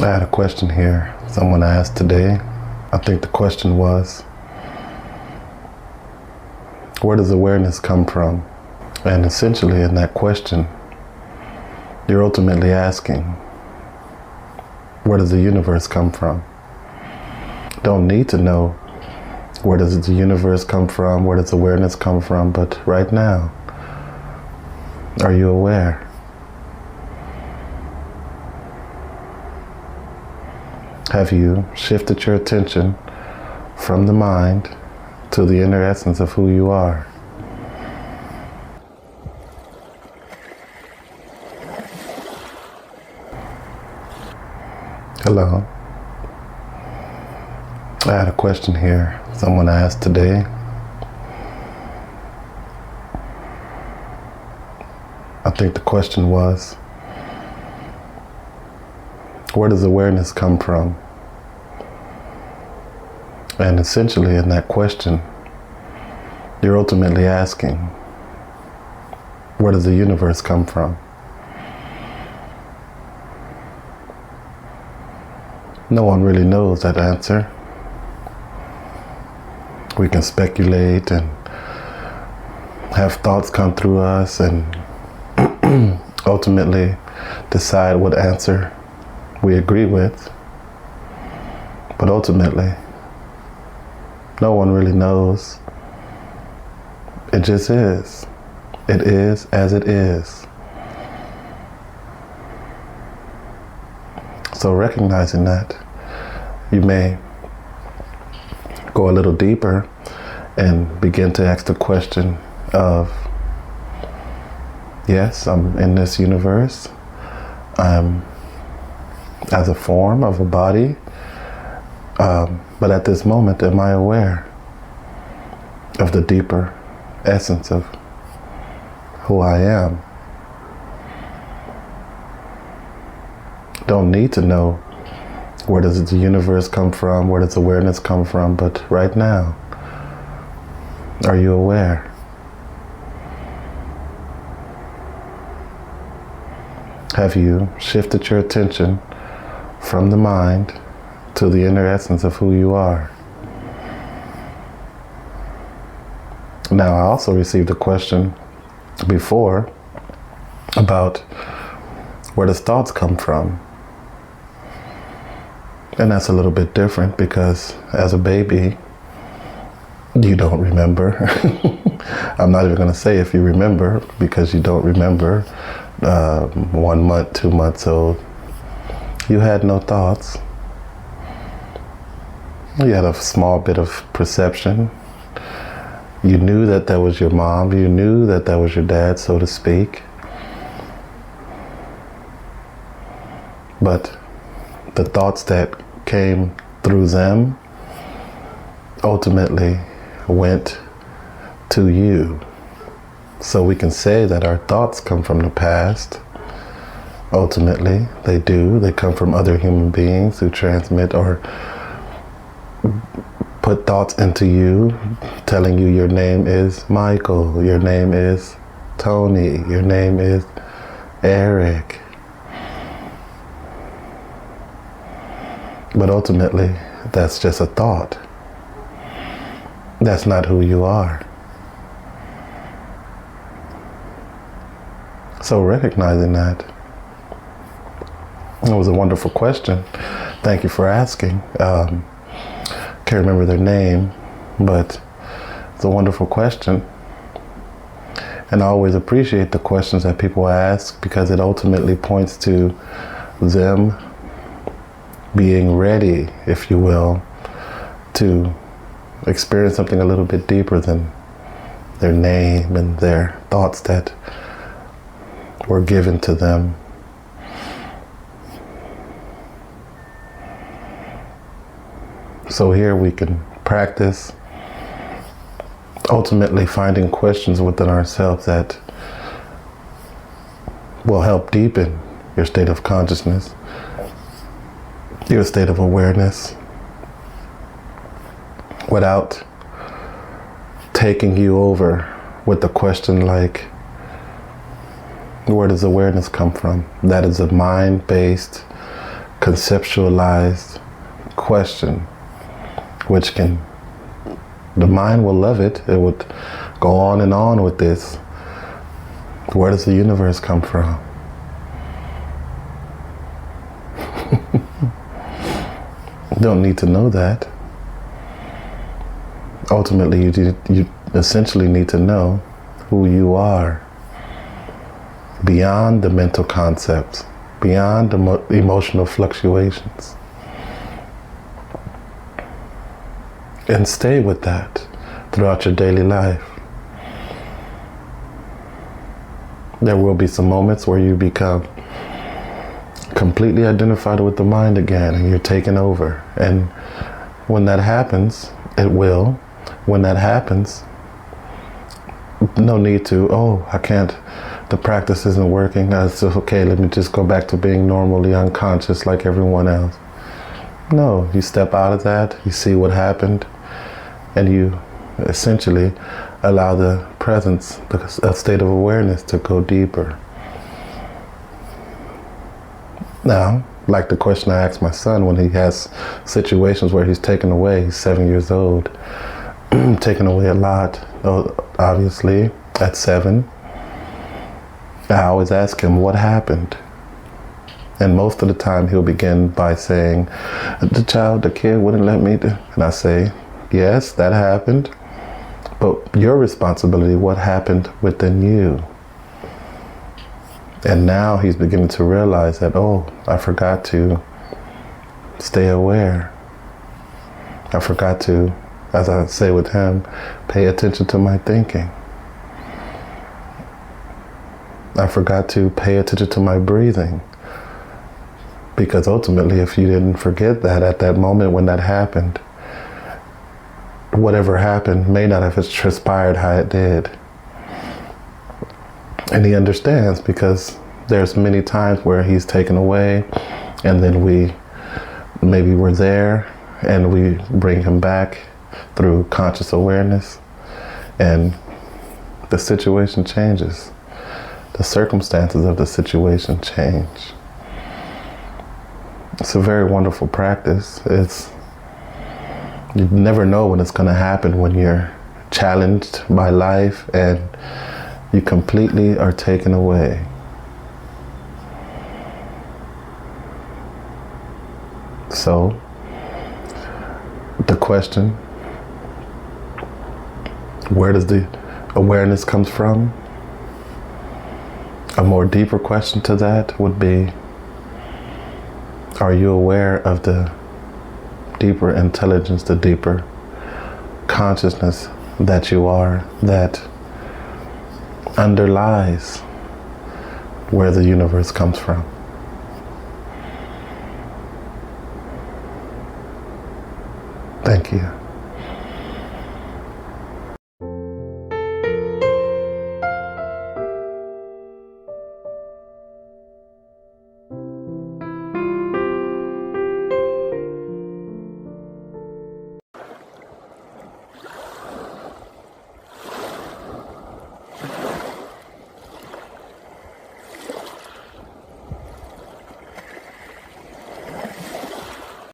I had a question here someone asked today. I think the question was, where does awareness come from? And essentially in that question, you're ultimately asking, where does the universe come from? Don't need to know where does the universe come from, where does awareness come from, but right now, are you aware? Have you shifted your attention from the mind to the inner essence of who you are? Hello. I had a question here someone asked today. I think the question was, where does awareness come from? And essentially in that question, you're ultimately asking, where does the universe come from? No one really knows that answer. We can speculate and have thoughts come through us and ultimately decide what answer we agree with. But ultimately, no one really knows. It just is. It is as it is. So recognizing that, you may go a little deeper and begin to ask the question of, yes, I'm in this universe. I'm as a form of a body. But at this moment, am I aware of the deeper essence of who I am? Don't need to know where does the universe come from, where does awareness come from, but right now, are you aware? Have you shifted your attention from the mind to the inner essence of who you are? Now, I also received a question before about where does thoughts come from? And that's a little bit different because as a baby, you don't remember. I'm not even going to say if you remember because you don't remember. 1 month, 2 months old, you had no thoughts. You had a small bit of perception. You knew that that was your mom. You knew that that was your dad, so to speak. But the thoughts that came through them ultimately went to you. So we can say that our thoughts come from the past. Ultimately, they do. They come from other human beings who transmit or put thoughts into you, telling you your name is Michael, your name is Tony, your name is Eric. But ultimately, that's just a thought. That's not who you are. So recognizing that, it was a wonderful question. Thank you for asking. Can't remember their name, but it's a wonderful question. And I always appreciate the questions that people ask because it ultimately points to them being ready, if you will, to experience something a little bit deeper than their name and their thoughts that were given to them. So here we can practice ultimately finding questions within ourselves that will help deepen your state of consciousness, your state of awareness, without taking you over with a question like, where does awareness come from? That is a mind-based conceptualized question, which the mind will love it. It would go on and on with this. Where does the universe come from? You don't need to know that. Ultimately, you essentially need to know who you are beyond the mental concepts, beyond the emotional fluctuations. And stay with that throughout your daily life. There will be some moments where you become completely identified with the mind again and you're taken over. And when that happens, it will. When that happens, no need to, I can't, the practice isn't working. That's okay, let me just go back to being normally unconscious like everyone else. No, you step out of that, you see what happened, and you essentially allow the presence, a state of awareness to go deeper. Now, like the question I asked my son when he has situations where he's taken away, he's 7 years old, taken away a lot, obviously, at 7. I always ask him, what happened? And most of the time he'll begin by saying, the kid wouldn't let me do. And I say, yes, that happened. But your responsibility, what happened within you? And now he's beginning to realize that, I forgot to stay aware. I forgot to, as I say with him, pay attention to my thinking. I forgot to pay attention to my breathing. Because ultimately, if you didn't forget that at that moment when that happened, whatever happened may not have transpired how it did. And he understands because there's many times where he's taken away and then we're there and we bring him back through conscious awareness and the situation changes. The circumstances of the situation change. It's a very wonderful practice. You never know when it's going to happen when you're challenged by life and you completely are taken away. So, the question, where does the awareness come from? A more deeper question to that would be, are you aware of the deeper intelligence, the deeper consciousness that you are, that underlies where the universe comes from? Thank you.